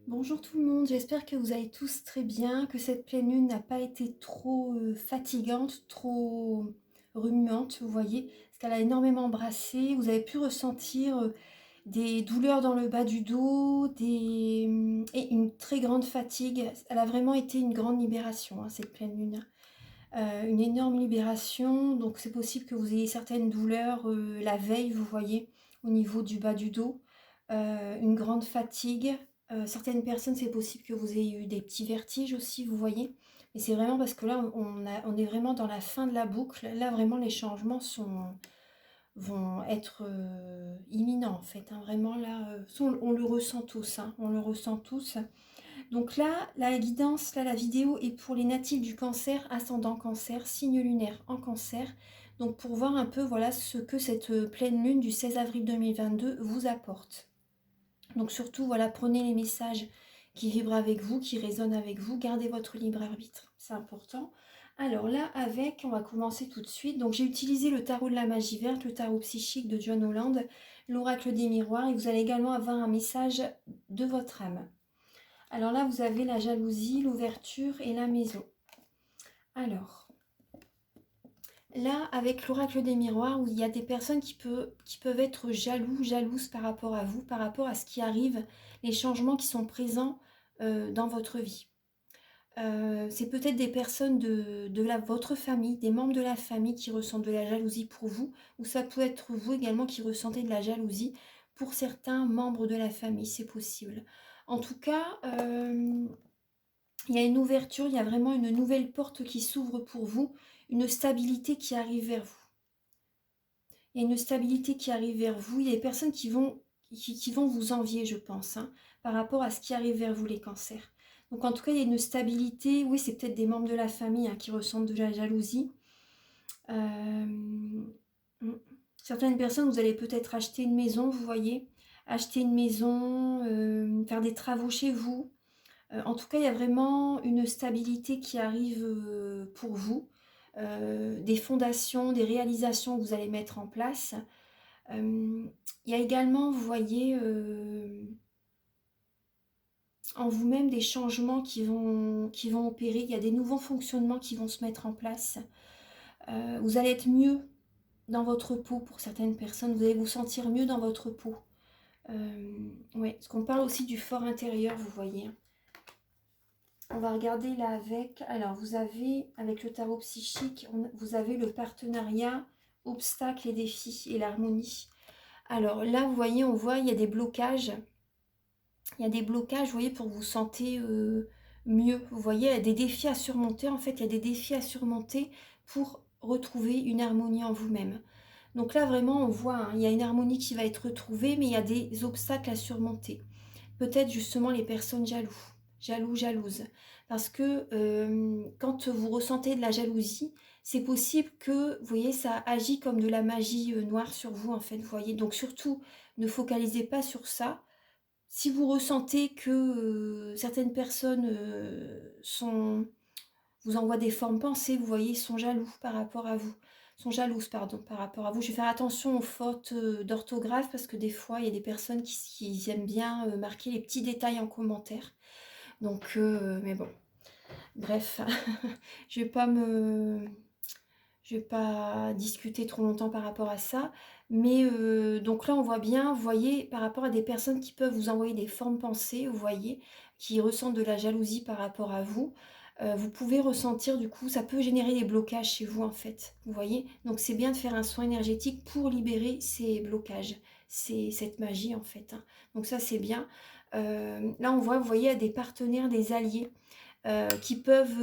Bonjour tout le monde, j'espère que vous allez tous très bien, que cette pleine lune n'a pas été trop fatigante, trop remuante, vous voyez, parce qu'elle a énormément brassé. Vous avez pu ressentir des douleurs dans le bas du dos, et une très grande fatigue. Elle a vraiment été une grande libération, hein, cette pleine lune. Une énorme libération, donc c'est possible que vous ayez certaines douleurs la veille, vous voyez, au niveau du bas du dos, une grande fatigue. Certaines personnes, c'est possible que vous ayez eu des petits vertiges aussi, vous voyez. Mais c'est vraiment parce que là, on est vraiment dans la fin de la boucle. Là, vraiment, les changements vont être imminents, en fait, hein. Vraiment, là, on le ressent tous, hein, on le ressent tous. Donc là, la guidance, là, la vidéo est pour les natifs du cancer, ascendant cancer, signe lunaire en cancer. Donc pour voir un peu, voilà, ce que cette pleine lune du 16 avril 2022 vous apporte. Donc surtout, voilà, prenez les messages qui vibrent avec vous, qui résonnent avec vous, gardez votre libre arbitre, c'est important. Alors là, on va commencer tout de suite. Donc j'ai utilisé le tarot de la magie verte, le tarot psychique de John Holland, l'oracle des miroirs, et vous allez également avoir un message de votre âme. Alors là, vous avez la jalousie, l'ouverture et la maison. Alors, là, avec l'oracle des miroirs, où il y a des personnes qui peuvent être jalouses par rapport à vous, par rapport à ce qui arrive, les changements qui sont présents dans votre vie. C'est peut-être des personnes votre famille, des membres de la famille qui ressentent de la jalousie pour vous, ou ça peut être vous également qui ressentez de la jalousie pour certains membres de la famille, c'est possible. En tout cas, il y a une ouverture, il y a vraiment une nouvelle porte qui s'ouvre pour vous, une stabilité qui arrive vers vous. Il y a une stabilité qui arrive vers vous, il y a des personnes qui vont vous envier, je pense, hein, par rapport à ce qui arrive vers vous, les cancers. Donc en tout cas, il y a une stabilité, oui, c'est peut-être des membres de la famille hein, qui ressentent de la jalousie. Euh, Certaines personnes, vous allez peut-être acheter une maison, vous voyez, acheter une maison, faire des travaux chez vous. En tout cas, il y a vraiment une stabilité qui arrive pour vous, des fondations, des réalisations que vous allez mettre en place. Il y a également, vous voyez, en vous-même des changements qui vont opérer. Il y a des nouveaux fonctionnements qui vont se mettre en place. Vous allez être mieux dans votre peau pour certaines personnes. Vous allez vous sentir mieux dans votre peau. Ouais, parce qu'on parle aussi du fort intérieur, vous voyez. On va regarder là avec. Alors, vous avez, avec le tarot psychique, vous avez le partenariat, obstacles et défis et l'harmonie. Alors là, vous voyez, on voit, il y a des blocages. Il y a des blocages, vous voyez, pour que vous sentez mieux. Vous voyez, il y a des défis à surmonter. En fait, il y a des défis à surmonter pour retrouver une harmonie en vous-même. Donc là, vraiment, on voit, hein, il y a une harmonie qui va être retrouvée, mais il y a des obstacles à surmonter. Peut-être justement les personnes jalouses. Parce que quand vous ressentez de la jalousie, c'est possible que, vous voyez, ça agit comme de la magie noire sur vous, en fait, vous voyez. Donc surtout, ne focalisez pas sur ça. Si vous ressentez que certaines personnes vous envoient des formes pensées, vous voyez, ils sont jaloux par rapport à vous. Sont jalouses, pardon, par rapport à vous. Je vais faire attention aux fautes d'orthographe parce que des fois, il y a des personnes qui aiment bien marquer les petits détails en commentaire. Donc, mais bon, bref, je vais pas discuter trop longtemps par rapport à ça. Mais donc là, on voit bien, vous voyez, par rapport à des personnes qui peuvent vous envoyer des formes pensées, vous voyez, qui ressentent de la jalousie par rapport à vous. Vous pouvez ressentir, du coup, ça peut générer des blocages chez vous, en fait. Vous voyez. Donc c'est bien de faire un soin énergétique pour libérer ces blocages, cette magie, en fait, hein. Donc ça, c'est bien. Là, on voit, vous voyez, il y a des partenaires, des alliés qui peuvent...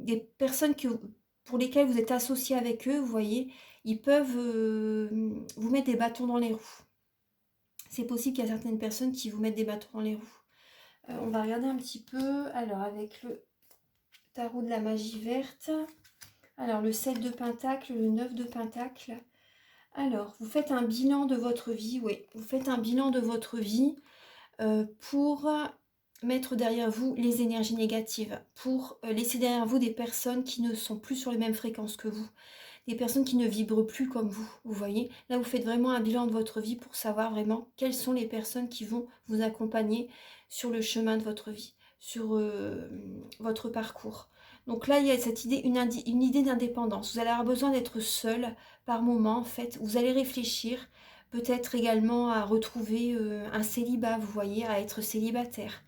des personnes pour lesquelles vous êtes associé avec eux, vous voyez, ils peuvent vous mettre des bâtons dans les roues. C'est possible qu'il y a certaines personnes qui vous mettent des bâtons dans les roues. On va regarder un petit peu. Alors, avec le tarot de la magie verte. Alors, le 7 de pentacle, le 9 de pentacle. Alors, vous faites un bilan de votre vie. Oui, vous faites un bilan de votre vie pour mettre derrière vous les énergies négatives, pour laisser derrière vous des personnes qui ne sont plus sur les mêmes fréquences que vous, des personnes qui ne vibrent plus comme vous voyez. Là, vous faites vraiment un bilan de votre vie pour savoir vraiment quelles sont les personnes qui vont vous accompagner sur le chemin de votre vie, sur votre parcours. Donc là, il y a cette idée, une idée d'indépendance. Vous allez avoir besoin d'être seul par moment, en fait. Vous allez réfléchir, peut-être également à retrouver un célibat, vous voyez, à être célibataire.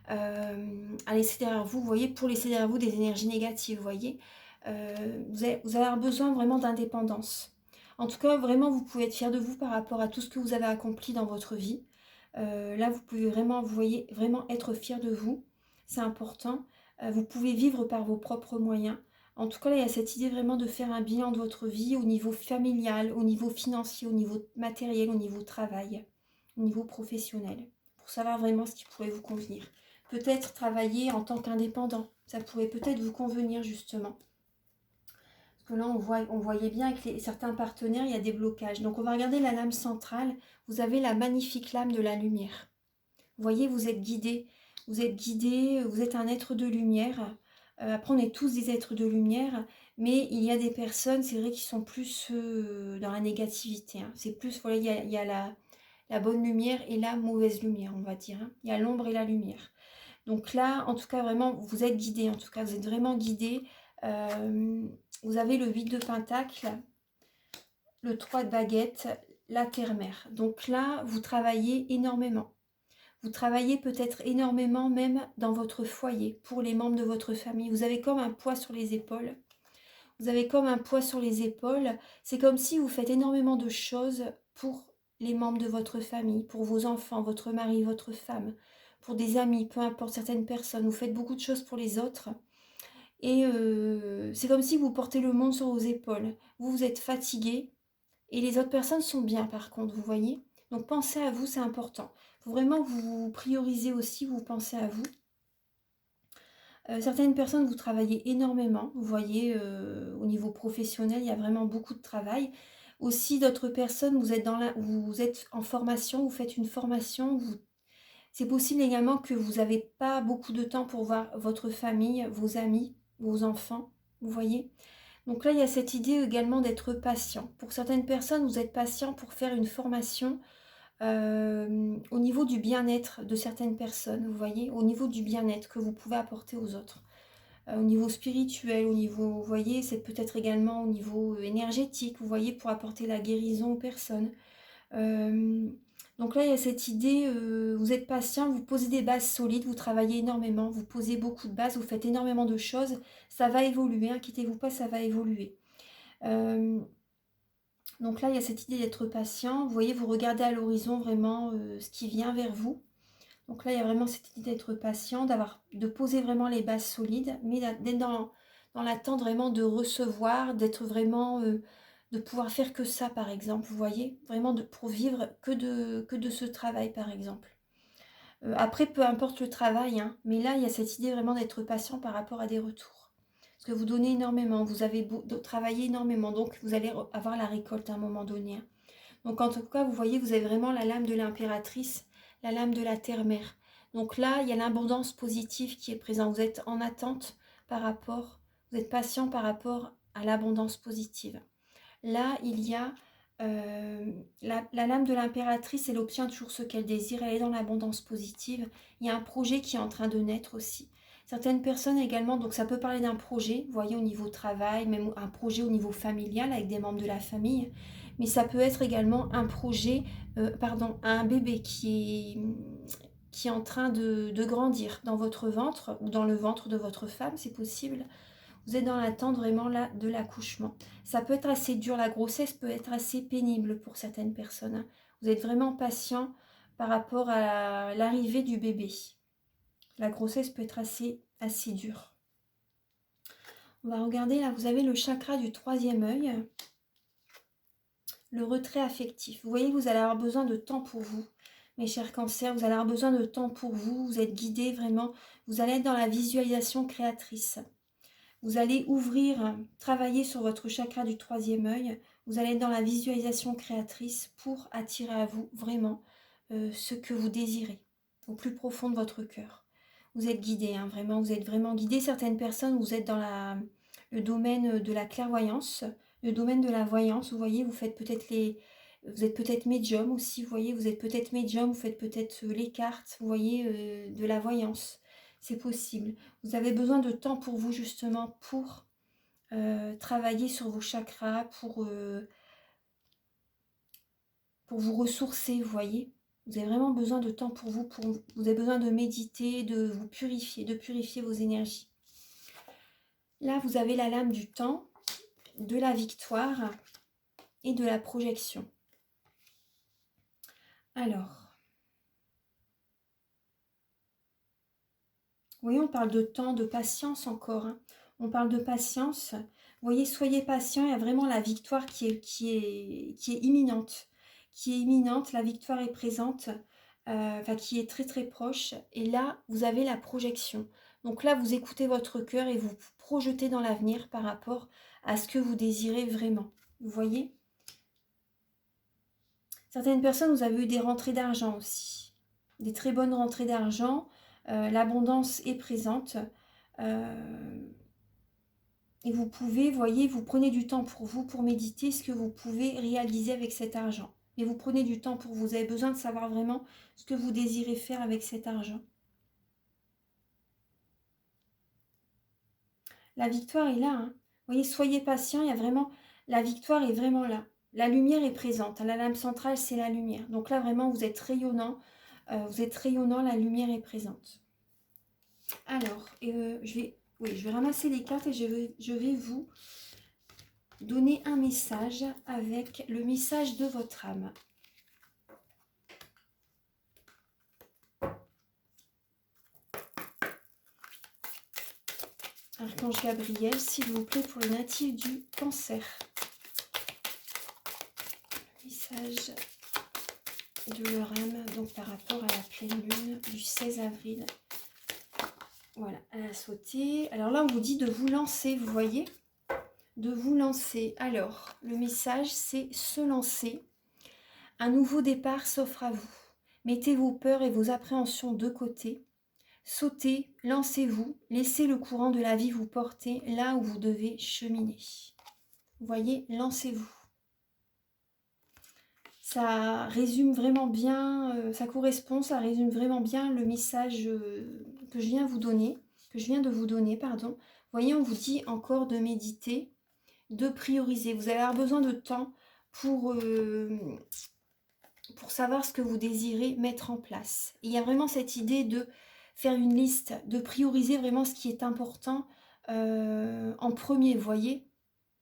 À laisser derrière vous, vous voyez, pour laisser derrière vous des énergies négatives, vous voyez. Vous allez avoir besoin vraiment d'indépendance. En tout cas, vraiment, vous pouvez être fier de vous par rapport à tout ce que vous avez accompli dans votre vie. Là, vous pouvez vraiment, vous voyez, vraiment être fier de vous. C'est important. Vous pouvez vivre par vos propres moyens. En tout cas, là, il y a cette idée vraiment de faire un bilan de votre vie au niveau familial, au niveau financier, au niveau matériel, au niveau travail, au niveau professionnel, pour savoir vraiment ce qui pourrait vous convenir. Peut-être travailler en tant qu'indépendant, ça pourrait peut-être vous convenir justement. Parce que là, on voyait bien avec certains partenaires, il y a des blocages. Donc on va regarder la lame centrale. Vous avez la magnifique lame de la lumière. Vous voyez, vous êtes guidé, vous êtes un être de lumière. Après, on est tous des êtres de lumière, mais il y a des personnes, c'est vrai, qui sont plus dans la négativité. Hein. C'est plus, voilà, il y a la bonne lumière et la mauvaise lumière, on va dire. Hein. Il y a l'ombre et la lumière. Donc là, en tout cas, vraiment, vous êtes guidé. En tout cas, vous êtes vraiment guidé. Vous avez le 8 de Pentacle, le 3 de baguette, la terre-mère. Donc là, vous travaillez énormément. Vous travaillez peut-être énormément même dans votre foyer, pour les membres de votre famille. Vous avez comme un poids sur les épaules. Vous avez comme un poids sur les épaules. C'est comme si vous faites énormément de choses pour les membres de votre famille, pour vos enfants, votre mari, votre femme, pour des amis, peu importe, certaines personnes. Vous faites beaucoup de choses pour les autres. Et c'est comme si vous portez le monde sur vos épaules. Vous êtes fatigué et les autres personnes sont bien par contre, vous voyez. Donc pensez à vous, c'est important. Il faut vraiment que vous priorisez aussi, vous pensez à vous. Certaines personnes, vous travaillez énormément, vous voyez, au niveau professionnel, il y a vraiment beaucoup de travail. Aussi, d'autres personnes, vous êtes en formation, vous faites une formation, c'est possible également que vous n'avez pas beaucoup de temps pour voir votre famille, vos amis, vos enfants, vous voyez. Donc là, il y a cette idée également d'être patient. Pour certaines personnes, vous êtes patient pour faire une formation au niveau du bien-être de certaines personnes, vous voyez, au niveau du bien-être que vous pouvez apporter aux autres. Au niveau spirituel, au niveau, vous voyez, c'est peut-être également au niveau énergétique, vous voyez, pour apporter la guérison aux personnes. Donc là, il y a cette idée, vous êtes patient, vous posez des bases solides, vous travaillez énormément, vous posez beaucoup de bases, vous faites énormément de choses, ça va évoluer, inquiétez-vous pas, ça va évoluer. Donc là, il y a cette idée d'être patient, vous voyez, vous regardez à l'horizon vraiment ce qui vient vers vous. Donc là, il y a vraiment cette idée d'être patient, de poser vraiment les bases solides, mais d'être dans l'attente vraiment de recevoir, d'être vraiment, de pouvoir faire que ça, par exemple, vous voyez, vraiment pour vivre que de ce travail, par exemple. Après, peu importe le travail, hein, mais là, il y a cette idée vraiment d'être patient par rapport à des retours. Parce que vous donnez énormément, vous avez travaillé énormément, donc vous allez avoir la récolte à un moment donné. Hein. Donc en tout cas, vous voyez, vous avez vraiment la lame de l'impératrice, la lame de la terre-mère. Donc là, il y a l'abondance positive qui est présente. Vous êtes en attente vous êtes patient par rapport à l'abondance positive. Là, il y a la lame de l'impératrice, elle obtient toujours ce qu'elle désire, elle est dans l'abondance positive. Il y a un projet qui est en train de naître aussi. Certaines personnes également, donc ça peut parler d'un projet, vous voyez, au niveau travail, même un projet au niveau familial avec des membres de la famille, mais ça peut être également un projet, un bébé qui est en train de grandir dans votre ventre ou dans le ventre de votre femme, c'est possible. Vous êtes dans l'attente vraiment là de l'accouchement. Ça peut être assez dur, la grossesse peut être assez pénible pour certaines personnes. Hein. Vous êtes vraiment patient par rapport à l'arrivée du bébé. La grossesse peut être assez dure. On va regarder, là vous avez le chakra du troisième œil. Le retrait affectif. Vous voyez, vous allez avoir besoin de temps pour vous. Mes chers cancers, vous allez avoir besoin de temps pour vous. Vous êtes guidés vraiment. Vous allez être dans la visualisation créatrice. Vous allez travailler sur votre chakra du troisième œil. Vous allez être dans la visualisation créatrice pour attirer à vous vraiment ce que vous désirez au plus profond de votre cœur. Vous êtes guidés, hein, vraiment, vous êtes vraiment guidés. Certaines personnes, vous êtes dans le domaine de la clairvoyance, le domaine de la voyance. Vous voyez, vous faites peut-être vous êtes peut-être médium aussi, vous voyez, vous êtes peut-être médium, vous faites peut-être les cartes, vous voyez, de la voyance. C'est possible. Vous avez besoin de temps pour vous justement, pour travailler sur vos chakras, pour vous ressourcer, vous voyez. Vous avez vraiment besoin de temps pour vous, vous avez besoin de méditer, de vous purifier, de purifier vos énergies. Là, vous avez la lame du temps, de la victoire et de la projection. Alors, vous voyez, on parle de temps, de patience encore. Hein. On parle de patience. Vous voyez, soyez patient, il y a vraiment la victoire qui est imminente. Qui est imminente, la victoire est présente, enfin qui est très très proche. Et là, vous avez la projection. Donc là, vous écoutez votre cœur et vous projetez dans l'avenir par rapport à ce que vous désirez vraiment. Vous voyez ? Certaines personnes, vous avez eu des rentrées d'argent aussi. Des très bonnes rentrées d'argent. L'abondance est présente. Et vous pouvez, voyez, vous prenez du temps pour vous, pour méditer ce que vous pouvez réaliser avec cet argent. Et vous prenez du temps pour vous. Vous avez besoin de savoir vraiment ce que vous désirez faire avec cet argent. La victoire est là. Hein. Vous voyez, soyez patient. Il y a vraiment, la victoire est vraiment là. La lumière est présente. La lame centrale, c'est la lumière. Donc là, vraiment, vous êtes rayonnant. La lumière est présente. Alors, je vais ramasser les cartes et je vais vous donner un message avec le message de votre âme. Archange Gabriel, s'il vous plaît, pour les natifs du Cancer. Message de leur âme, donc par rapport à la pleine lune du 16 avril. Voilà, elle a sauté. Alors là, on vous dit de vous lancer, vous voyez ? De vous lancer. Alors, le message, c'est se lancer. Un nouveau départ s'offre à vous. Mettez vos peurs et vos appréhensions de côté. Sautez, lancez-vous, laissez le courant de la vie vous porter là où vous devez cheminer. Vous voyez, lancez-vous. Ça résume vraiment bien, ça correspond, ça résume vraiment bien le message que je viens de vous donner, pardon. Vous voyez, on vous dit encore de méditer, de prioriser. Vous allez avoir besoin de temps pour savoir ce que vous désirez mettre en place. Et il y a vraiment cette idée de faire une liste, de prioriser vraiment ce qui est important en premier, vous voyez.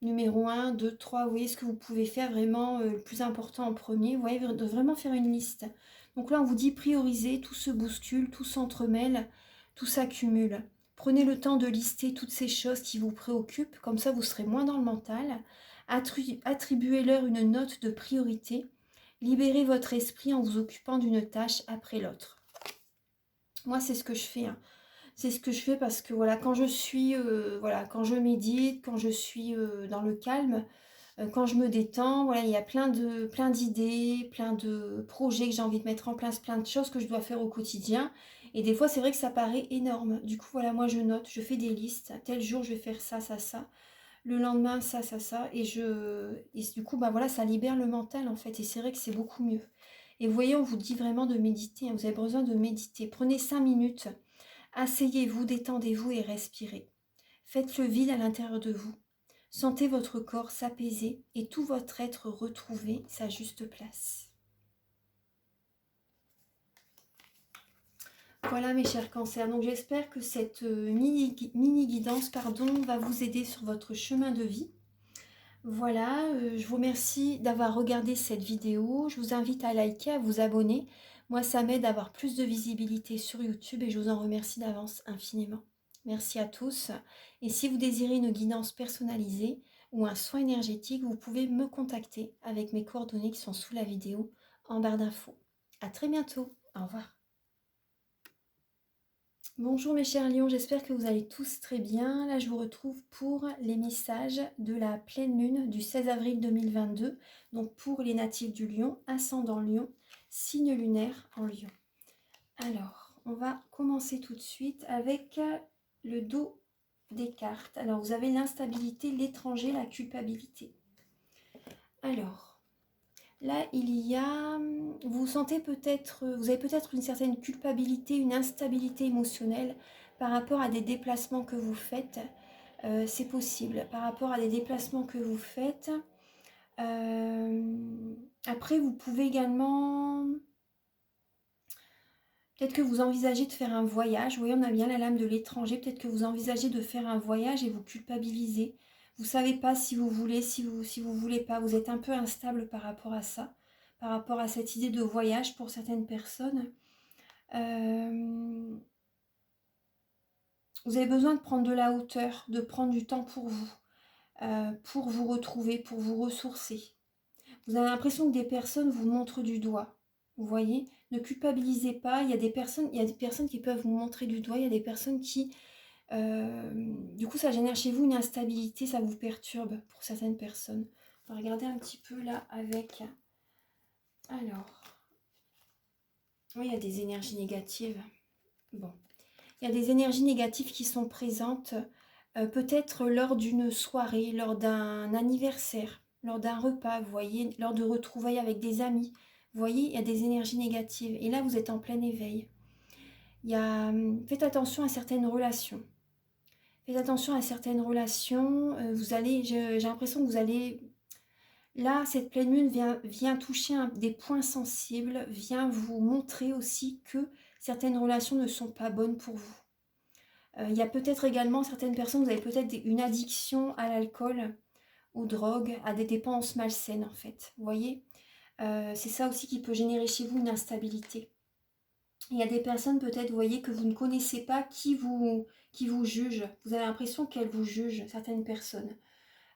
Numéro 1, 2, 3, vous voyez ce que vous pouvez faire vraiment le plus important en premier. Vous voyez, de vraiment faire une liste. Donc là, on vous dit prioriser, tout se bouscule, tout s'entremêle, tout s'accumule. Prenez le temps de lister toutes ces choses qui vous préoccupent, comme ça vous serez moins dans le mental. Attribuez-leur une note de priorité. Libérez votre esprit en vous occupant d'une tâche après l'autre. Moi, c'est ce que je fais. Hein. C'est ce que je fais parce que voilà, quand je suis, quand je médite, quand je suis dans le calme, quand je me détends, voilà, il y a plein d'idées, plein de projets que j'ai envie de mettre en place, plein de choses que je dois faire au quotidien. Et des fois, c'est vrai que ça paraît énorme. Du coup, voilà, moi, je note, je fais des listes. Tel jour, je vais faire ça, ça, ça. Le lendemain, ça, ça, ça. Et du coup, bah voilà, ça libère le mental, en fait. Et c'est vrai que c'est beaucoup mieux. Et vous voyez, on vous dit vraiment de méditer. Hein, vous avez besoin de méditer. Prenez 5 minutes. Asseyez-vous, détendez-vous et respirez. Faites le vide à l'intérieur de vous. Sentez votre corps s'apaiser et tout votre être retrouver sa juste place. Voilà mes chers cancers, donc j'espère que cette mini guidance va vous aider sur votre chemin de vie. Voilà, je vous remercie d'avoir regardé cette vidéo. Je vous invite à liker, à vous abonner. Moi, ça m'aide à avoir plus de visibilité sur YouTube et je vous en remercie d'avance infiniment. Merci à tous. Et si vous désirez une guidance personnalisée ou un soin énergétique, vous pouvez me contacter avec mes coordonnées qui sont sous la vidéo en barre d'infos. À très bientôt. Au revoir. Bonjour mes chers lions, j'espère que vous allez tous très bien. Là, je vous retrouve pour les messages de la pleine lune du 16 avril 2022. Donc pour les natifs du lion, ascendant lion, signe lunaire en lion. Alors, on va commencer tout de suite avec le dos des cartes. Alors, vous avez l'instabilité, l'étranger, la culpabilité. Alors, là, vous sentez peut-être, vous avez peut-être une certaine culpabilité, une instabilité émotionnelle par rapport à des déplacements que vous faites. C'est possible, par rapport à des déplacements que vous faites. Après, vous pouvez également... Peut-être que vous envisagez de faire un voyage. Vous voyez, on a bien la lame de l'étranger. Peut-être que vous envisagez de faire un voyage et vous culpabilisez. Vous ne savez pas si vous voulez, si vous voulez pas. Vous êtes un peu instable par rapport à ça, par rapport à cette idée de voyage pour certaines personnes. Vous avez besoin de prendre de la hauteur, de prendre du temps pour vous retrouver, pour vous ressourcer. Vous avez l'impression que des personnes vous montrent du doigt. Vous voyez, ne culpabilisez pas. Il y a des personnes qui peuvent vous montrer du doigt. Il y a des personnes qui, du coup, ça génère chez vous une instabilité, ça vous perturbe pour certaines personnes. On va regarder un petit peu là avec... Alors, oui, il y a des énergies négatives. Bon, il y a des énergies négatives qui sont présentes, peut-être lors d'une soirée, lors d'un anniversaire, lors d'un repas, vous voyez, lors de retrouvailles avec des amis. Vous voyez, il y a des énergies négatives. Et là, vous êtes en plein éveil. Faites attention à certaines relations. Faites attention à certaines relations. J'ai l'impression que vous allez... Là, cette pleine lune vient toucher des points sensibles, vient vous montrer aussi que certaines relations ne sont pas bonnes pour vous. Il y a peut-être également certaines personnes, vous avez peut-être une addiction à l'alcool, aux drogues, à des dépendances malsaines en fait. Vous voyez, c'est ça aussi qui peut générer chez vous une instabilité. Il y a des personnes peut-être, vous voyez, que vous ne connaissez pas, qui vous jugent. Vous avez l'impression qu'elles vous jugent, certaines personnes.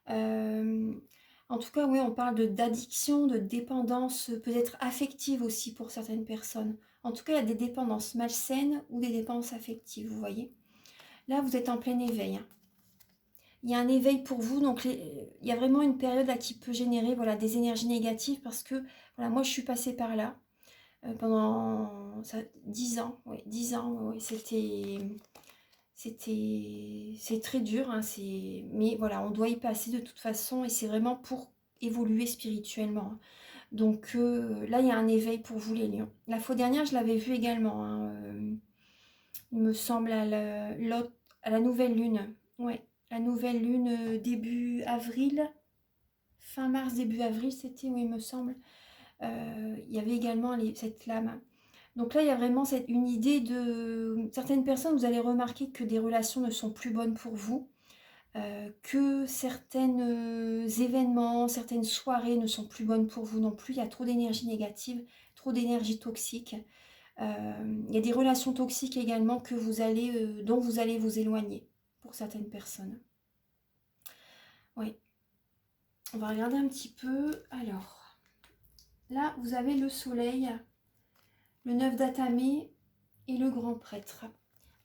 En tout cas, oui, on parle d'addiction, de dépendance, peut-être affective aussi pour certaines personnes. En tout cas, il y a des dépendances malsaines ou des dépendances affectives, vous voyez. Là, vous êtes en plein éveil. Hein. Il y a un éveil pour vous, donc il y a vraiment une période là qui peut générer voilà, des énergies négatives parce que voilà, moi, je suis passée par là pendant 10 ans. Oui, 10 ans, ouais, c'est très dur, hein, mais voilà, on doit y passer de toute façon et c'est vraiment pour évoluer spirituellement. Hein. Donc là, il y a un éveil pour vous les lions. La fois dernière, je l'avais vu également, hein, il me semble, à la nouvelle lune. Ouais, la nouvelle lune début avril, fin mars, début avril, c'était, oui, il me semble. Il y avait également cette lame. Donc là, il y a vraiment une idée de... Certaines personnes, vous allez remarquer que des relations ne sont plus bonnes pour vous, que certains événements, certaines soirées ne sont plus bonnes pour vous non plus. Il y a trop d'énergie négative, trop d'énergie toxique. Il y a des relations toxiques également dont vous allez vous éloigner pour certaines personnes. Oui. On va regarder un petit peu. Alors, là, vous avez le soleil, le 9 d'Atamé et le grand prêtre.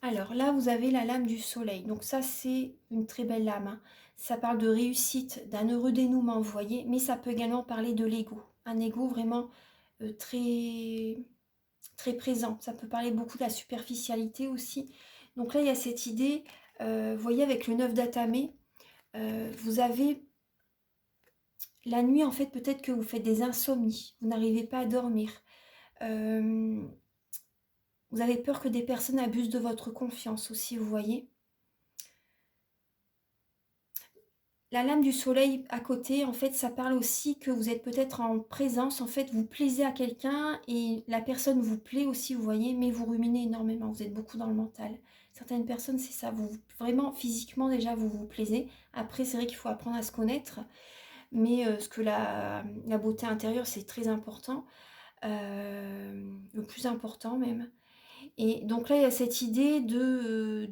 Alors là, vous avez la lame du soleil. Donc ça, c'est une très belle lame. Hein. Ça parle de réussite, d'un heureux dénouement, vous voyez. Mais ça peut également parler de l'ego. Un ego vraiment très, très présent. Ça peut parler beaucoup de la superficialité aussi. Donc là, il y a cette idée, vous voyez, avec le 9 d'Atamé, vous avez... La nuit, en fait, peut-être que vous faites des insomnies. Vous n'arrivez pas à dormir. Vous avez peur que des personnes abusent de votre confiance aussi, vous voyez. La lame du soleil à côté, en fait, ça parle aussi que vous êtes peut-être en présence, en fait, vous plaisez à quelqu'un et la personne vous plaît aussi, vous voyez, mais vous ruminez énormément, vous êtes beaucoup dans le mental. Certaines personnes, c'est ça, vraiment, physiquement, déjà, vous vous plaisez. Après, c'est vrai qu'il faut apprendre à se connaître, mais ce que la beauté intérieure, c'est très important, le plus important même. Et donc là, il y a cette idée de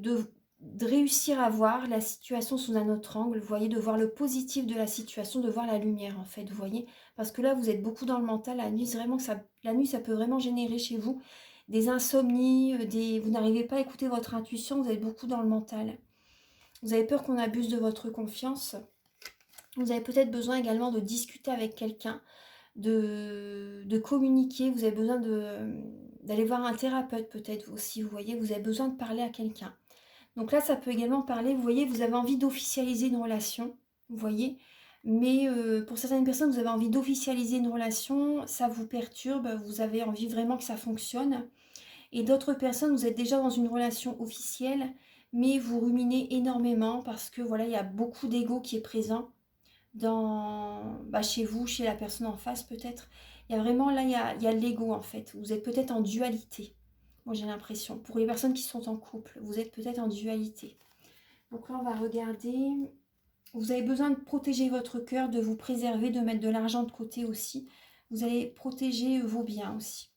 réussir à voir la situation sous un autre angle, vous voyez, de voir le positif de la situation, de voir la lumière en fait, vous voyez. Parce que là, vous êtes beaucoup dans le mental, la nuit, vraiment la nuit, ça peut vraiment générer chez vous des insomnies, vous n'arrivez pas à écouter votre intuition, vous êtes beaucoup dans le mental. Vous avez peur qu'on abuse de votre confiance. Vous avez peut-être besoin également de discuter avec quelqu'un, de communiquer, vous avez besoin d'aller voir un thérapeute peut-être aussi, vous voyez, vous avez besoin de parler à quelqu'un. Donc là, ça peut également parler, vous voyez, vous avez envie d'officialiser une relation, vous voyez, Mais pour certaines personnes, vous avez envie d'officialiser une relation, ça vous perturbe, vous avez envie vraiment que ça fonctionne. Et d'autres personnes, vous êtes déjà dans une relation officielle, mais vous ruminez énormément parce que voilà, il y a beaucoup d'ego qui est présent chez vous, chez la personne en face peut-être. Il y a vraiment là, il y a l'ego en fait. Vous êtes peut-être en dualité. Moi j'ai l'impression. Pour les personnes qui sont en couple, vous êtes peut-être en dualité. Donc là, on va regarder. Vous avez besoin de protéger votre cœur, de vous préserver, de mettre de l'argent de côté aussi. Vous allez protéger vos biens aussi.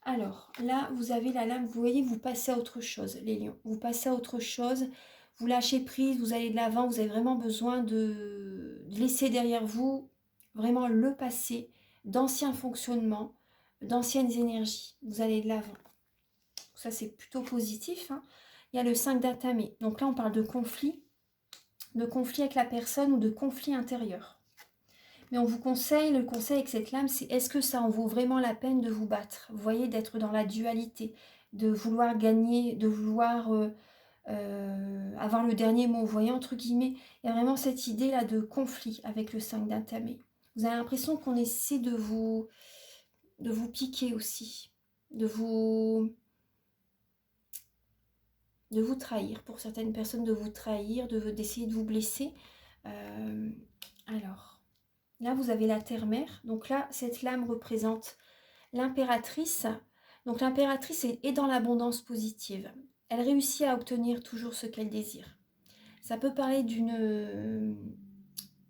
Alors, là, vous avez la lame, vous voyez, vous passez à autre chose, les lions. Vous passez à autre chose, vous lâchez prise, vous allez de l'avant, vous avez vraiment besoin de laisser derrière vous vraiment le passé, d'anciens fonctionnements, d'anciennes énergies. Vous allez de l'avant. Ça, c'est plutôt positif, hein. Il y a le 5 d'atamé. Donc là, on parle de conflit avec la personne ou de conflit intérieur. Mais on vous conseille, le conseil avec cette lame, c'est est-ce que ça en vaut vraiment la peine de vous battre? Vous voyez, d'être dans la dualité, de vouloir gagner, de vouloir avoir le dernier mot. Vous voyez, entre guillemets, il y a vraiment cette idée-là de conflit avec le 5 d'atamé. Vous avez l'impression qu'on essaie de vous piquer aussi, de vous trahir. Pour certaines personnes, de vous trahir, d'essayer de vous blesser. Alors... Là, vous avez la terre-mère. Donc là, cette lame représente l'impératrice. Donc l'impératrice est dans l'abondance positive. Elle réussit à obtenir toujours ce qu'elle désire. Ça peut parler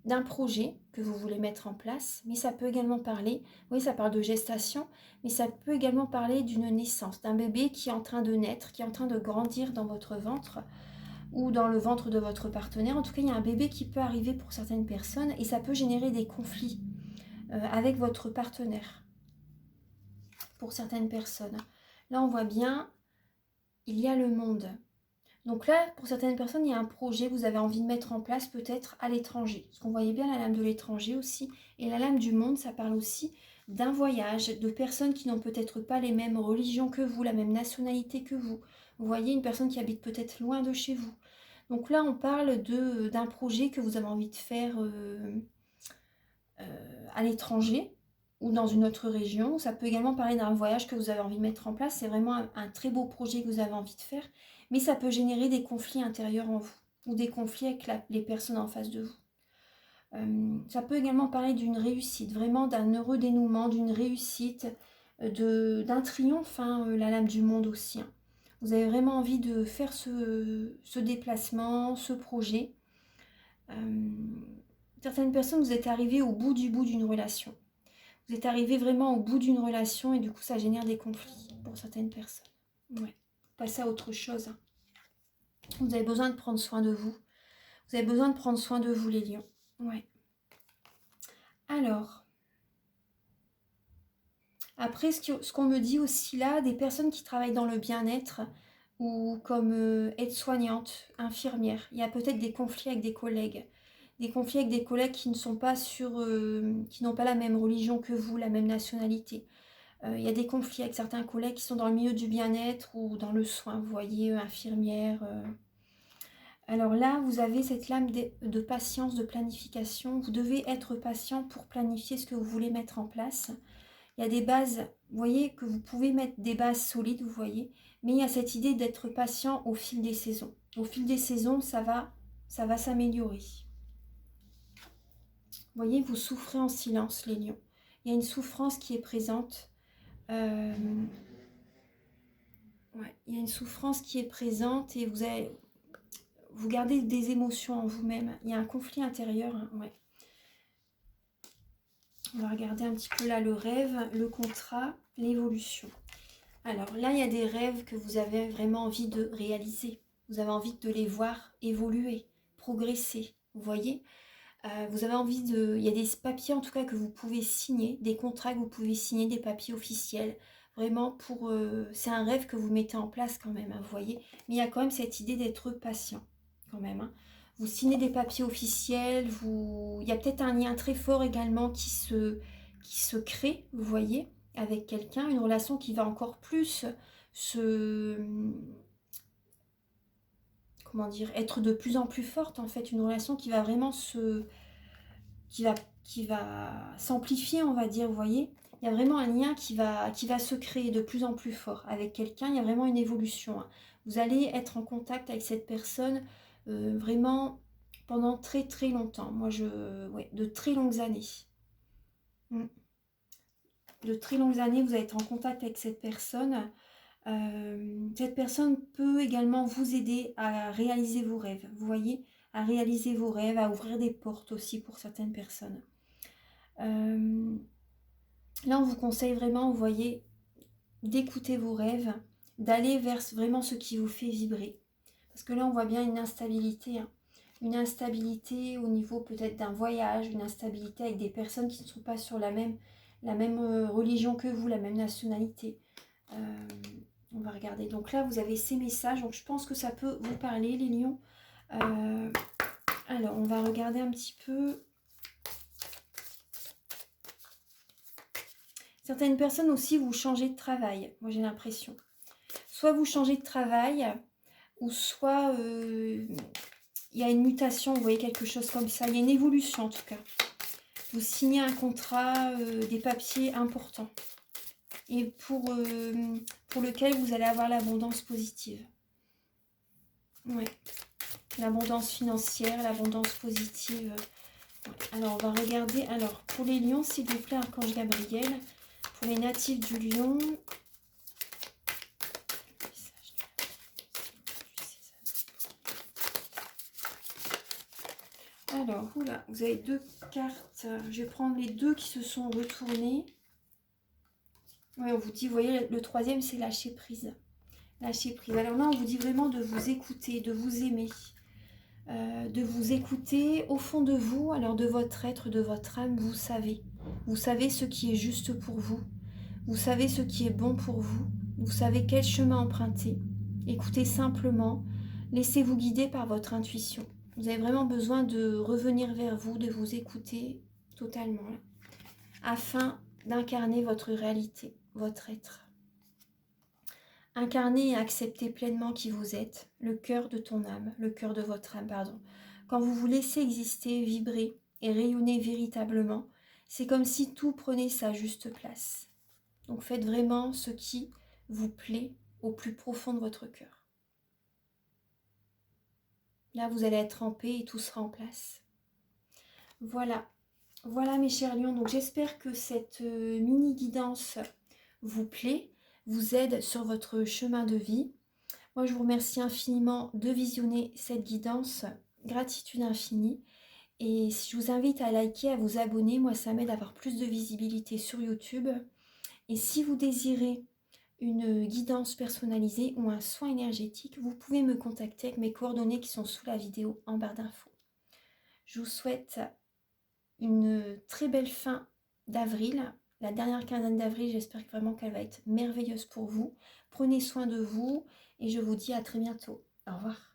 d'un projet que vous voulez mettre en place, mais ça peut également parler, oui, ça parle de gestation, mais ça peut également parler d'une naissance, d'un bébé qui est en train de naître, qui est en train de grandir dans votre ventre ou dans le ventre de votre partenaire. En tout cas, il y a un bébé qui peut arriver pour certaines personnes et ça peut générer des conflits avec votre partenaire pour certaines personnes. Là, on voit bien, il y a le monde. Donc là, pour certaines personnes, il y a un projet que vous avez envie de mettre en place peut-être à l'étranger. Parce qu'on voyait bien la lame de l'étranger aussi. Et la lame du monde, ça parle aussi d'un voyage, de personnes qui n'ont peut-être pas les mêmes religions que vous, la même nationalité que vous. Vous voyez une personne qui habite peut-être loin de chez vous. Donc là, on parle d'un projet que vous avez envie de faire à l'étranger ou dans une autre région. Ça peut également parler d'un voyage que vous avez envie de mettre en place. C'est vraiment un très beau projet que vous avez envie de faire. Mais ça peut générer des conflits intérieurs en vous ou des conflits avec les personnes en face de vous. Ça peut également parler d'une réussite, vraiment d'un heureux dénouement, d'une réussite, d'un triomphe, hein, la lame du monde aussi, hein. Vous avez vraiment envie de faire ce déplacement, ce projet. Certaines personnes, vous êtes arrivés au bout d'une relation. Vous êtes arrivé vraiment au bout d'une relation et du coup, ça génère des conflits pour certaines personnes. Ouais. Passez à autre chose. Vous avez besoin de prendre soin de vous. Vous avez besoin de prendre soin de vous, les lions. Ouais. Alors, après, ce qu'on me dit aussi là, des personnes qui travaillent dans le bien-être ou comme aide-soignante, infirmière, il y a peut-être des conflits avec des collègues. Des conflits avec des collègues qui ne sont pas qui n'ont pas la même religion que vous, la même nationalité. Il y a des conflits avec certains collègues qui sont dans le milieu du bien-être ou dans le soin, vous voyez, infirmière. Alors là, vous avez cette lame de patience, de planification. Vous devez être patient pour planifier ce que vous voulez mettre en place. Il y a des bases, vous voyez, que vous pouvez mettre des bases solides, vous voyez. Mais il y a cette idée d'être patient au fil des saisons. Au fil des saisons, ça va s'améliorer. Vous voyez, vous souffrez en silence, les lions. Il y a une souffrance qui est présente. Ouais, il y a une souffrance qui est présente et vous gardez des émotions en vous-même. Il y a un conflit intérieur, hein, ouais. On va regarder un petit peu là le rêve, le contrat, l'évolution. Alors là, il y a des rêves que vous avez vraiment envie de réaliser. Vous avez envie de les voir évoluer, progresser. Vous voyez, vous avez envie de... Il y a des papiers en tout cas que vous pouvez signer, des contrats que vous pouvez signer, des papiers officiels. Vraiment pour... c'est un rêve que vous mettez en place quand même, hein, vous voyez. Mais il y a quand même cette idée d'être patient quand même, hein. Vous signez des papiers officiels, il y a peut-être un lien très fort également qui se crée, vous voyez, avec quelqu'un, une relation qui va encore plus comment dire, être de plus en plus forte en fait, une relation qui va vraiment qui va s'amplifier, on va dire, vous voyez. Il y a vraiment un lien qui va se créer de plus en plus fort avec quelqu'un. Il y a vraiment une évolution, hein. Vous allez être en contact avec cette personne vraiment pendant très très longtemps. Moi, ouais, de très longues années. De très longues années, vous allez être en contact avec cette personne. Cette personne peut également vous aider à réaliser vos rêves. Vous voyez, à réaliser vos rêves, à ouvrir des portes aussi pour certaines personnes. Là, on vous conseille vraiment, vous voyez, d'écouter vos rêves, d'aller vers vraiment ce qui vous fait vibrer. Parce que là, on voit bien une instabilité, hein. Une instabilité au niveau peut-être d'un voyage, une instabilité avec des personnes qui ne sont pas sur la même religion que vous, la même nationalité. On va regarder. Donc là, vous avez ces messages. Donc je pense que ça peut vous parler, les lions. Alors, on va regarder un petit peu. Certaines personnes aussi, vous changez de travail. Moi, j'ai l'impression. Soit vous changez de travail, ou soit il y a une mutation, vous voyez, quelque chose comme ça. Il y a une évolution, en tout cas. Vous signez un contrat, des papiers importants. Et pour lequel vous allez avoir l'abondance positive. Oui. L'abondance financière, l'abondance positive. Alors, on va regarder. Alors, pour les lions, s'il vous plaît, Archange Gabriel. Pour les natifs du lion. Alors, oula, vous avez deux cartes. Je vais prendre les deux qui se sont retournées. Oui, on vous dit, vous voyez, le troisième, c'est lâcher prise. Lâcher prise. Alors là, on vous dit vraiment de vous écouter, de vous aimer. De vous écouter au fond de vous, alors de votre être, de votre âme, vous savez. Vous savez ce qui est juste pour vous. Vous savez ce qui est bon pour vous. Vous savez quel chemin emprunter. Écoutez simplement. Laissez-vous guider par votre intuition. Vous avez vraiment besoin de revenir vers vous, de vous écouter totalement, là, afin d'incarner votre réalité, votre être. Incarner et accepter pleinement qui vous êtes, le cœur de ton âme, le cœur de votre âme, pardon. Quand vous vous laissez exister, vibrer et rayonner véritablement, c'est comme si tout prenait sa juste place. Donc faites vraiment ce qui vous plaît au plus profond de votre cœur. Là, vous allez être en paix et tout sera en place. Voilà. Voilà mes chers lions. Donc j'espère que cette mini guidance vous plaît, vous aide sur votre chemin de vie. Moi, je vous remercie infiniment de visionner cette guidance. Gratitude infinie. Et je vous invite à liker, à vous abonner. Moi, ça m'aide à avoir plus de visibilité sur YouTube. Et si vous désirez une guidance personnalisée ou un soin énergétique, vous pouvez me contacter avec mes coordonnées qui sont sous la vidéo en barre d'infos. Je vous souhaite une très belle fin d'avril. La dernière quinzaine d'avril, j'espère vraiment qu'elle va être merveilleuse pour vous. Prenez soin de vous et je vous dis à très bientôt. Au revoir.